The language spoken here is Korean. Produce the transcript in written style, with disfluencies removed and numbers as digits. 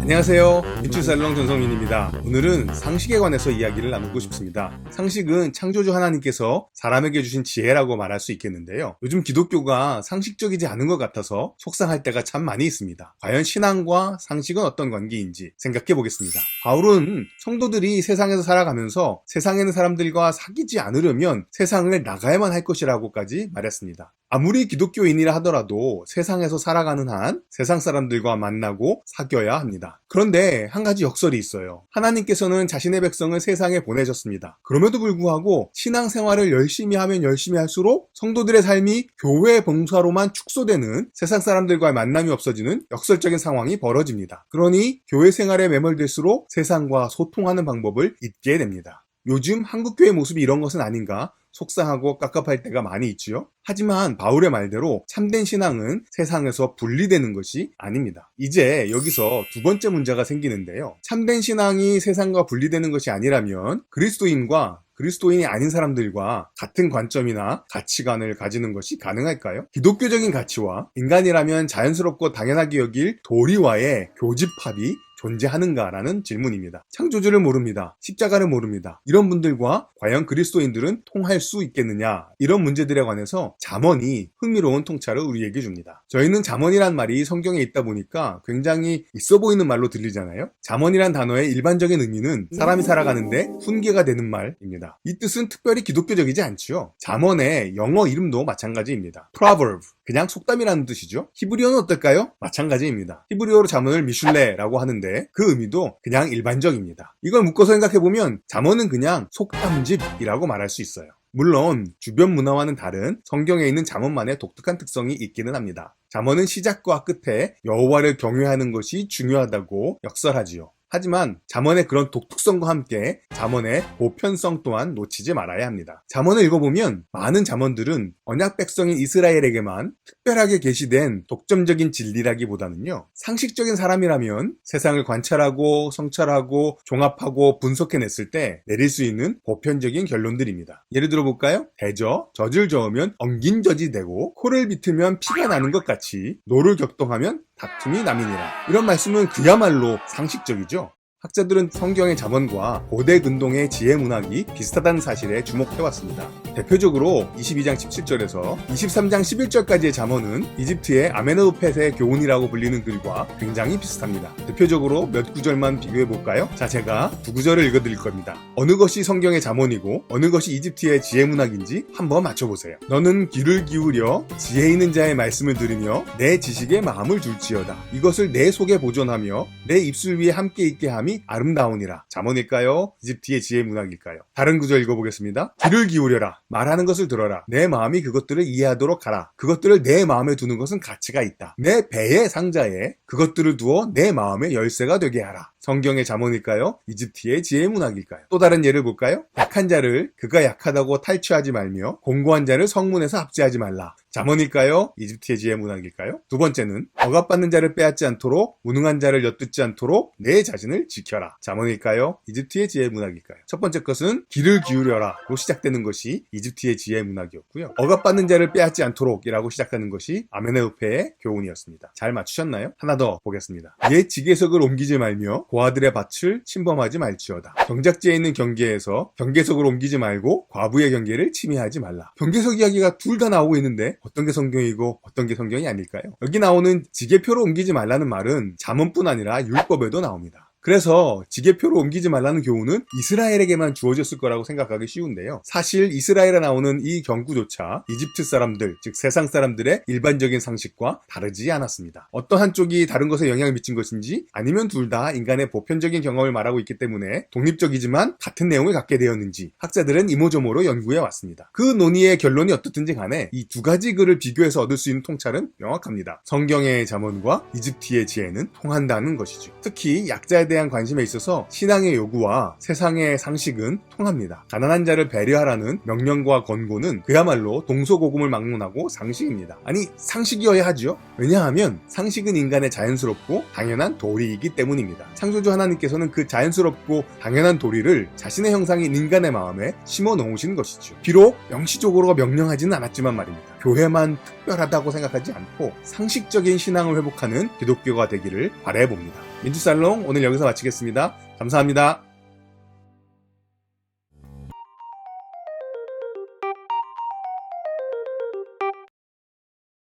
안녕하세요. 민출살롱 전성민입니다. 오늘은 상식에 관해서 이야기를 나누고 싶습니다. 상식은 창조주 하나님께서 사람에게 주신 지혜라고 말할 수 있겠는데요. 요즘 기독교가 상식적이지 않은 것 같아서 속상할 때가 참 많이 있습니다. 과연 신앙과 상식은 어떤 관계인지 생각해 보겠습니다. 바울은 성도들이 세상에서 살아가면서 세상에 있는 사람들과 사귀지 않으려면 세상을 나가야만 할 것이라고까지 말했습니다. 아무리 기독교인이라 하더라도 세상에서 살아가는 한 세상 사람들과 만나고 사귀어야 합니다. 그런데 한 가지 역설이 있어요. 하나님께서는 자신의 백성을 세상에 보내셨습니다. 그럼에도 불구하고 신앙생활을 열심히 하면 열심히 할수록 성도들의 삶이 교회 봉사로만 축소되는 세상 사람들과의 만남이 없어지는 역설적인 상황이 벌어집니다. 그러니 교회 생활에 매몰될수록 세상과 소통하는 방법을 잊게 됩니다. 요즘 한국교회 모습이 이런 것은 아닌가 속상하고 깝깝할 때가 많이 있지요. 하지만 바울의 말대로 참된 신앙은 세상에서 분리되는 것이 아닙니다. 이제 여기서 두 번째 문제가 생기는데요. 참된 신앙이 세상과 분리되는 것이 아니라면 그리스도인이 아닌 사람들과 같은 관점이나 가치관을 가지는 것이 가능할까요? 기독교적인 가치와 인간이라면 자연스럽고 당연하게 여길 도리와의 교집합이 존재하는가라는 질문입니다. 창조주를 모릅니다. 십자가를 모릅니다. 이런 분들과 과연 그리스도인들은 통할 수 있겠느냐? 이런 문제들에 관해서 잠언이 흥미로운 통찰을 우리에게 줍니다. 저희는 잠언이란 말이 성경에 있다 보니까 굉장히 있어 보이는 말로 들리잖아요. 잠언이란 단어의 일반적인 의미는 사람이 살아가는데 훈계가 되는 말입니다. 이 뜻은 특별히 기독교적이지 않지요. 잠언의 영어 이름도 마찬가지입니다. proverb, 그냥 속담이라는 뜻이죠. 히브리어는 어떨까요? 마찬가지입니다. 히브리어로 잠언을 미슐레라고 하는데 그 의미도 그냥 일반적입니다. 이걸 묶어서 생각해보면 잠언은 그냥 속담집이라고 말할 수 있어요. 물론 주변 문화와는 다른 성경에 있는 잠언만의 독특한 특성이 있기는 합니다. 잠언은 시작과 끝에 여호와를 경외하는 것이 중요하다고 역설하지요. 하지만 잠언의 그런 독특성과 함께 잠언의 보편성 또한 놓치지 말아야 합니다. 잠언을 읽어보면 많은 잠언들은 언약 백성인 이스라엘에게만 특별하게 계시된 독점적인 진리라기보다는요, 상식적인 사람이라면 세상을 관찰하고 성찰하고 종합하고 분석해냈을 때 내릴 수 있는 보편적인 결론들입니다. 예를 들어볼까요? 대저, 젖을 저으면 엉긴 젖이 되고 코를 비틀면 피가 나는 것 같이 노를 격동하면 다툼이 남이니라. 이런 말씀은 그야말로 상식적이죠. 학자들은 성경의 잠언과 고대 근동의 지혜 문학이 비슷하다는 사실에 주목해왔습니다. 대표적으로 22장 17절에서 23장 11절까지의 잠언은 이집트의 아메노펫의 교훈이라고 불리는 글과 굉장히 비슷합니다. 대표적으로 몇 구절만 비교해볼까요? 자, 제가 두 구절을 읽어드릴 겁니다. 어느 것이 성경의 잠언이고 어느 것이 이집트의 지혜 문학인지 한번 맞춰보세요. 너는 귀를 기울여 지혜 있는 자의 말씀을 들으며 내 지식에 마음을 둘지어다. 이것을 내 속에 보존하며 내 입술 위에 함께 있게 함이 아름다우니라. 잠언일까요? 이집트의 지혜 문학일까요? 다른 구절 읽어보겠습니다. 귀를 기울여라. 말하는 것을 들어라. 내 마음이 그것들을 이해하도록 하라. 그것들을 내 마음에 두는 것은 가치가 있다. 내 배의 상자에 그것들을 두어 내 마음의 열쇠가 되게 하라. 성경의 잠언일까요? 이집트의 지혜 문학일까요? 또 다른 예를 볼까요? 약한 자를 그가 약하다고 탈취하지 말며 공고한 자를 성문에서 압제하지 말라. 잠언일까요? 이집트의 지혜 문학일까요? 두 번째는 억압받는 자를 빼앗지 않도록 무능한 자를 엿듣지 않도록 내 자신을 지켜라. 잠언일까요? 이집트의 지혜 문학일까요? 첫 번째 것은 귀를 기울여라로 시작되는 것이 이집트의 지혜 문학이었고요. 억압받는 자를 빼앗지 않도록이라고 시작하는 것이 아메네우페의 교훈이었습니다. 잘 맞추셨나요? 하나 더 보겠습니다. 옛 지계석을 옮기지 말며 고아들의 밭을 침범하지 말지어다. 경작지에 있는 경계에서 경계석을 옮기지 말고 과부의 경계를 침해하지 말라. 경계석 이야기가 둘 다 나오고 있는데 어떤 게 성경이고 어떤 게 성경이 아닐까요? 여기 나오는 지게표를 옮기지 말라는 말은 잠언뿐 아니라 율법에도 나옵니다. 그래서 지게표를 옮기지 말라는 교훈은 이스라엘에게만 주어졌을 거라고 생각하기 쉬운데요. 사실 이스라엘에 나오는 이 경구조차 이집트 사람들, 즉 세상 사람들의 일반적인 상식과 다르지 않았습니다. 어떤 한쪽이 다른 것에 영향을 미친 것인지 아니면 둘 다 인간의 보편적인 경험을 말하고 있기 때문에 독립적이지만 같은 내용을 갖게 되었는지 학자들은 이모저모로 연구해 왔습니다. 그 논의의 결론이 어떻든지 간에 이 두 가지 글을 비교해서 얻을 수 있는 통찰은 명확합니다. 성경의 잠언과 이집트의 지혜는 통한다는 것이죠. 특히 약자에 대한 관심에 있어서 신앙의 요구와 세상의 상식은 통합니다. 가난한 자를 배려하라는 명령과 권고는 그야말로 동서고금을 막론하고 상식입니다. 아니, 상식이어야 하죠. 왜냐하면 상식은 인간의 자연스럽고 당연한 도리이기 때문입니다. 창조주 하나님께서는 그 자연스럽고 당연한 도리를 자신의 형상인 인간의 마음에 심어 놓으신 것이죠. 비록 명시적으로 명령하지는 않았지만 말입니다. 교회만 특별하다고 생각하지 않고 상식적인 신앙을 회복하는 기독교가 되기를 바라봅니다. 민주살롱 오늘 여기서 마치겠습니다. 감사합니다.